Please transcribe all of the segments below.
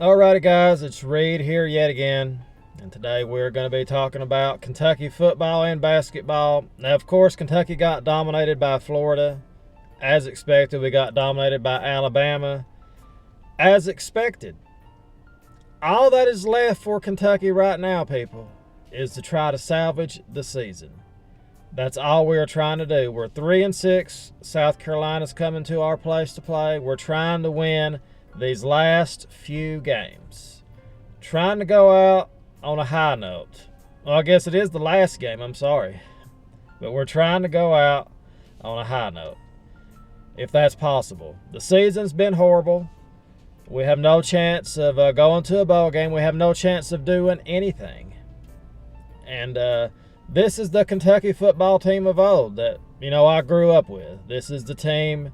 Alrighty guys, it's Reed here yet again, and today we're going to be talking about Kentucky football and basketball. Now of course Kentucky got dominated by Florida. As expected, we got dominated by Alabama. As expected. All that is left for Kentucky right now, people, is to try to salvage the season. That's all we're trying to do. We're 3-6. South Carolina's coming to our place to play. We're trying to win these last few games. Trying to go out on a high note. Well, I guess it is the last game, I'm sorry. But we're trying to go out on a high note, if that's possible. The season's been horrible. We have no chance of going to a bowl game. We have no chance of doing anything. And this is the Kentucky football team of old that, I grew up with. This is the team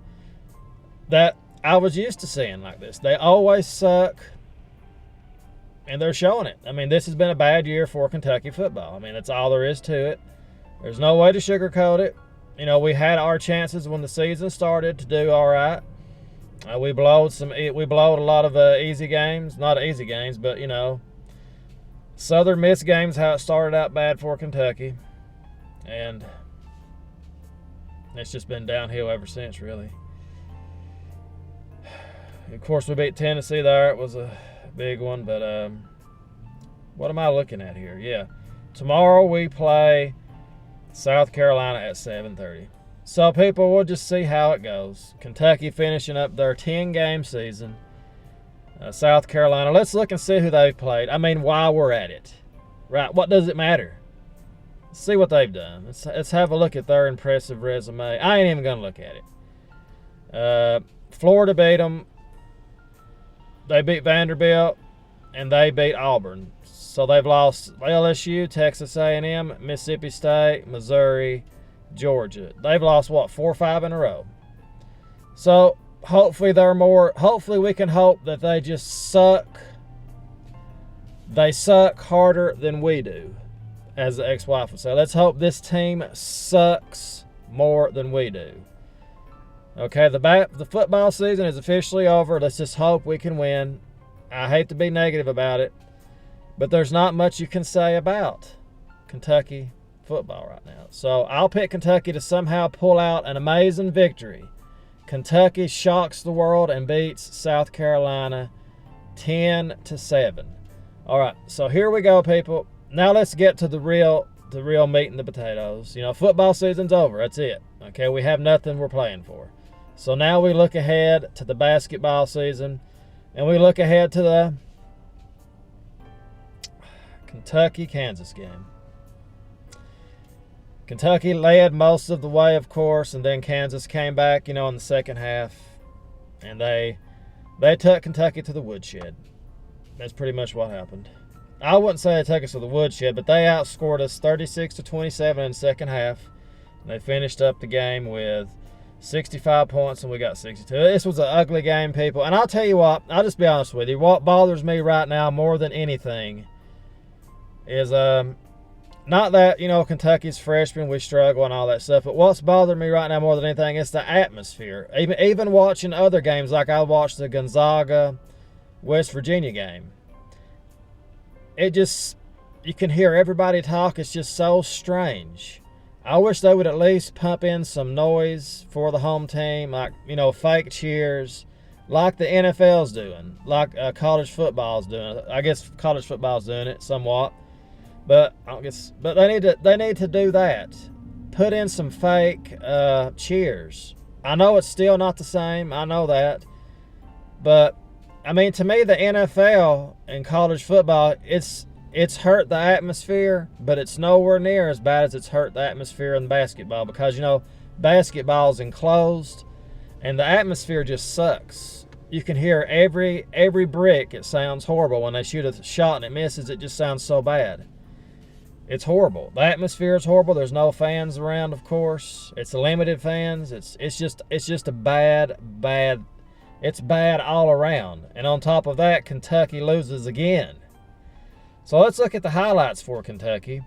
that I was used to seeing like this. They always suck, and they're showing it. I mean, this has been a bad year for Kentucky football. I mean, that's all there is to it. There's no way to sugarcoat it. We had our chances when the season started to do all right. We blowed a lot of easy games. Not easy games, but, Southern Miss games, how it started out bad for Kentucky. And it's just been downhill ever since, really. Of course, we beat Tennessee there. It was a big one, but what am I looking at here? Yeah. Tomorrow we play South Carolina at 7:30. So, people, we'll just see how it goes. Kentucky finishing up their 10-game season. South Carolina, let's look and see who they've played. I mean, while we're at it. Right, what does it matter? Let's see what they've done. Let's have a look at their impressive resume. I ain't even going to look at it. Florida beat them. They beat Vanderbilt, and they beat Auburn. So they've lost LSU, Texas A&M, Mississippi State, Missouri, Georgia. They've lost, 4 or 5 in a row. So hopefully we can hope that they just suck. They suck harder than we do, as the ex-wife would say. Let's hope this team sucks more than we do. Okay, the football season is officially over. Let's just hope we can win. I hate to be negative about it, but there's not much you can say about Kentucky football right now. So I'll pick Kentucky to somehow pull out an amazing victory. Kentucky shocks the world and beats South Carolina 10-7. All right, so here we go, people. Now let's get to the real meat and the potatoes. Football season's over. That's it. Okay, we have nothing we're playing for. So now we look ahead to the basketball season, and we look ahead to the Kentucky-Kansas game. Kentucky led most of the way, of course, and then Kansas came back, in the second half, and they took Kentucky to the woodshed. That's pretty much what happened. I wouldn't say they took us to the woodshed, but they outscored us 36-27 in the second half. They finished up the game with 65 points, and we got 62. This was an ugly game, people. And I'll tell you what, I'll just be honest with you. What bothers me right now more than anything is not that, Kentucky's freshmen, we struggle and all that stuff, but what's bothering me right now more than anything is the atmosphere. Even watching other games, like I watched the Gonzaga West Virginia game. You can hear everybody talk. It's just so strange. I wish they would at least pump in some noise for the home team, like, fake cheers, like the NFL's doing, like college football's doing. I guess college football's doing it somewhat, but they need to do that. Put in some fake cheers. I know it's still not the same. I know that, but I mean, to me, the NFL and college football, it's hurt the atmosphere, but it's nowhere near as bad as it's hurt the atmosphere in basketball because, basketball's enclosed and the atmosphere just sucks. You can hear every brick. It sounds horrible. When they shoot a shot and it misses, it just sounds so bad. It's horrible. The atmosphere is horrible. There's no fans around, of course. It's limited fans. It's just a bad. It's bad all around. And on top of that, Kentucky loses again. So let's look at the highlights for Kentucky.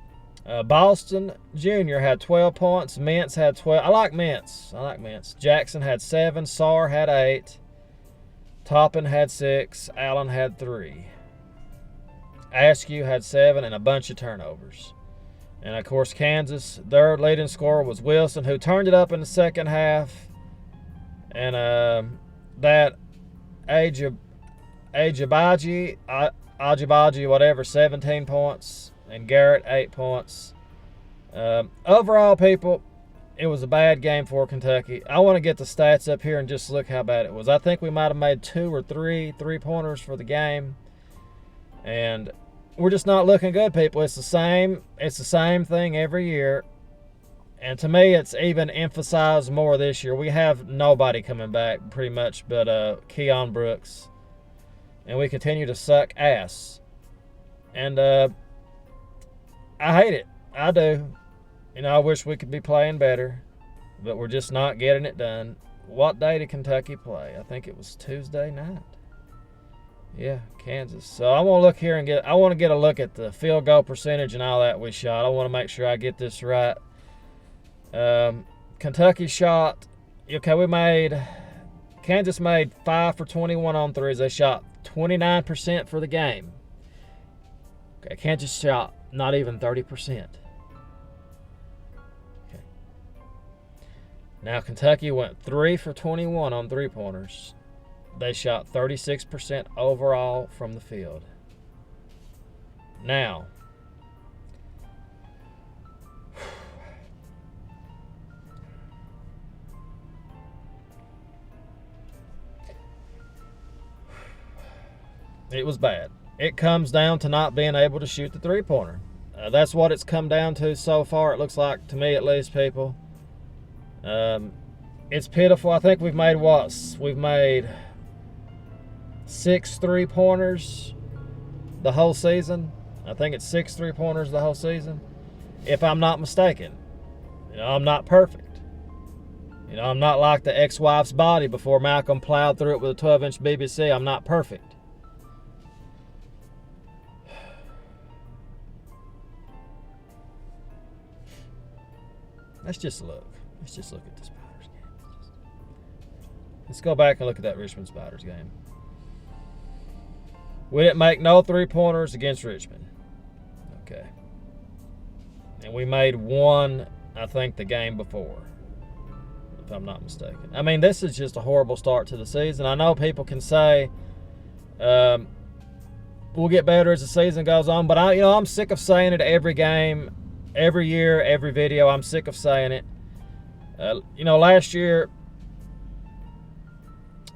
Boston Jr. had 12 points. Mintz had 12. I like Mintz. Jackson had 7. Sarr had 8. Toppin had 6. Allen had 3. Askew had 7 and a bunch of turnovers. And, of course, Kansas, their leading scorer was Wilson, who turned it up in the second half. And that Ajibaji, whatever, 17 points. And Garrett, 8 points. Overall, people, it was a bad game for Kentucky. I want to get the stats up here and just look how bad it was. I think we might have made 2 or 3 three-pointers for the game. And we're just not looking good, people. It's the same thing every year. And to me, it's even emphasized more this year. We have nobody coming back pretty much but Keon Brooks. And we continue to suck ass. And I hate it. I do. You know, I wish we could be playing better, but we're just not getting it done. What day did Kentucky play? I think it was Tuesday night. Yeah, Kansas. So I want to look here and get a look at the field goal percentage and all that we shot. I want to make sure I get this right. Kentucky shot. Okay, Kansas made 5 for 21 on threes. They shot 29% for the game. Okay, Kansas shot not even 30%. Now, Kentucky went 3 for 21 on three-pointers. They shot 36% overall from the field. Now, it was bad. It comes down to not being able to shoot the three-pointer. That's what it's come down to so far, it looks like, to me at least, people. It's pitiful. I think we've made what? We've made 6 three-pointers the whole season. I think it's 6 three-pointers the whole season, if I'm not mistaken. You know, I'm not perfect. You know, I'm not like the ex-wife's body before Malcolm plowed through it with a 12-inch BBC. I'm not perfect. Let's just look. Let's just look at the Spiders game. Let's go back and look at that Richmond Spiders game. We didn't make no three-pointers against Richmond. Okay. And we made 1, I think, the game before, if I'm not mistaken. I mean, this is just a horrible start to the season. I know people can say we'll get better as the season goes on, but I'm sick of saying it every game, every year, every video. I'm sick of saying it. Last year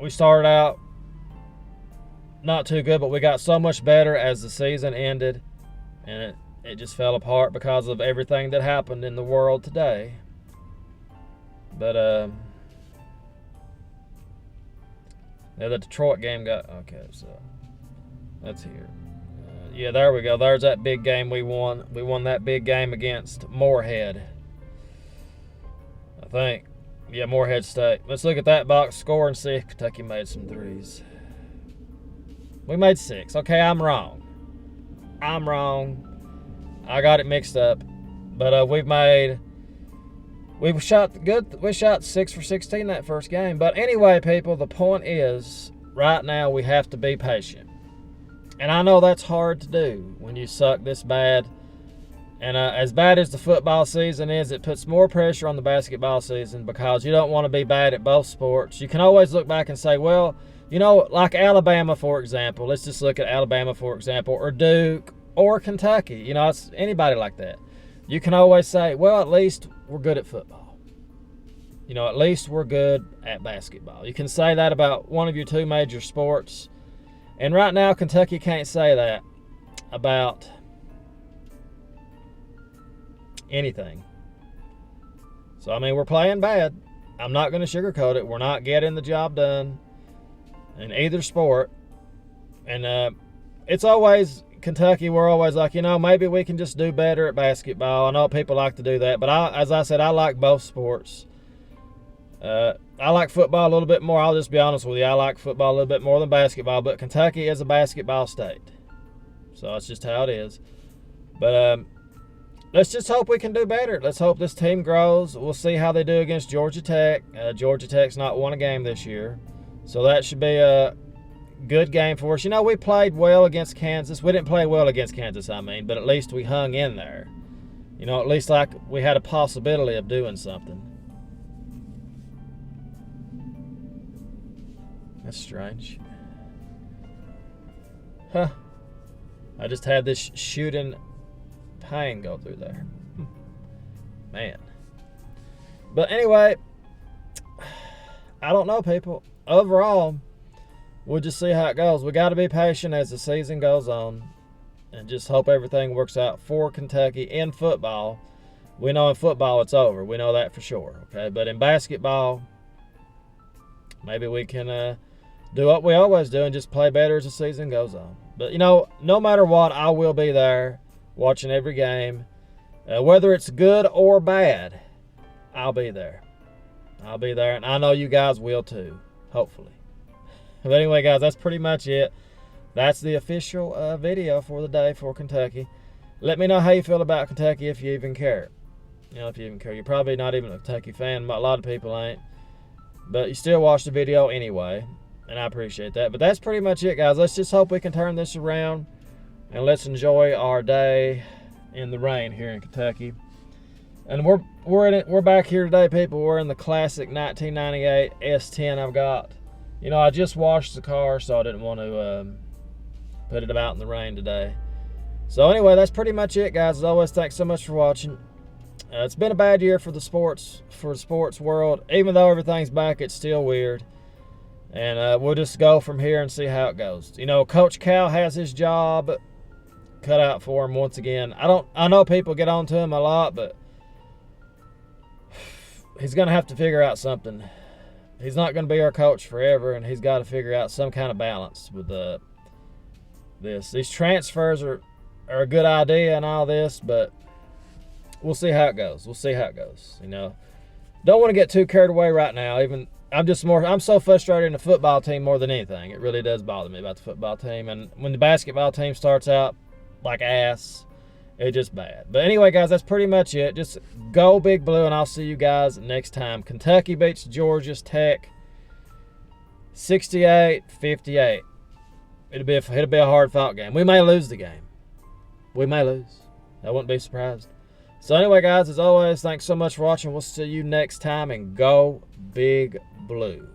we started out not too good, but we got so much better as the season ended, and it just fell apart because of everything that happened in the world today. But the Detroit game got okay. So that's here. Yeah, there we go. There's that big game we won. We won that big game against Moorhead, I think. Yeah, Moorhead State. Let's look at that box score and see if Kentucky made some threes. We made 6. Okay, I'm wrong. I got it mixed up. But we shot good. We shot 6 for 16 that first game. But anyway, people, the point is, right now we have to be patient. And I know that's hard to do when you suck this bad. And as bad as the football season is, it puts more pressure on the basketball season because you don't want to be bad at both sports. You can always look back and say, well, like Alabama, for example. Let's just look at Alabama, for example, or Duke, or Kentucky. It's anybody like that. You can always say, well, at least we're good at football. At least we're good at basketball. You can say that about one of your 2 major sports. And right now, Kentucky can't say that about anything. So, we're playing bad. I'm not going to sugarcoat it. We're not getting the job done in either sport. And it's always Kentucky. We're always like, maybe we can just do better at basketball. I know people like to do that. But as I said, I like both sports. I like football a little bit more. I'll just be honest with you. I like football a little bit more than basketball. But Kentucky is a basketball state. So that's just how it is. But let's just hope we can do better. Let's hope this team grows. We'll see how they do against Georgia Tech. Georgia Tech's not won a game this year. So that should be good game for us. You know, we played well against Kansas. We didn't play well against Kansas, but at least we hung in there. You know, at least like we had a possibility of doing something. That's strange. Huh. I just had this shooting pain go through there. Man. But anyway, I don't know, people. Overall, we'll just see how it goes. We got to be patient as the season goes on and just hope everything works out for Kentucky in football. We know in football it's over. We know that for sure. Okay, but in basketball, maybe we can do what we always do and just play better as the season goes on. But, you know, no matter what, I will be there watching every game. Whether it's good or bad, I'll be there. I'll be there, and I know you guys will too, hopefully. But anyway, guys, that's pretty much it. That's the official video for the day for Kentucky. Let me know how you feel about Kentucky if you even care. You know, if you even care. You're probably not even a Kentucky fan. A lot of people ain't. But you still watch the video anyway, and I appreciate that. But that's pretty much it, guys. Let's just hope we can turn this around, and let's enjoy our day in the rain here in Kentucky. And we're back here today, people. We're in the classic 1998 S10 I've got. You know, I just washed the car, so I didn't want to put it out in the rain today. So anyway, that's pretty much it, guys. As always, thanks so much for watching. It's been a bad year for the sports world. Even though everything's back, it's still weird. And we'll just go from here and see how it goes. You know, Coach Cal has his job cut out for him once again. I know people get on to him a lot, but he's going to have to figure out something. He's not going to be our coach forever, and he's got to figure out some kind of balance with this. These transfers are a good idea and all this, but we'll see how it goes. We'll see how it goes. You know, don't want to get too carried away right now. I'm so frustrated in the football team more than anything. It really does bother me about the football team. And when the basketball team starts out like ass, it's just bad. But anyway, guys, that's pretty much it. Just go Big Blue, and I'll see you guys next time. Kentucky beats Georgia Tech 68-58. It'll be a hard-fought game. We may lose the game. We may lose. I wouldn't be surprised. So anyway, guys, as always, thanks so much for watching. We'll see you next time, and go Big Blue.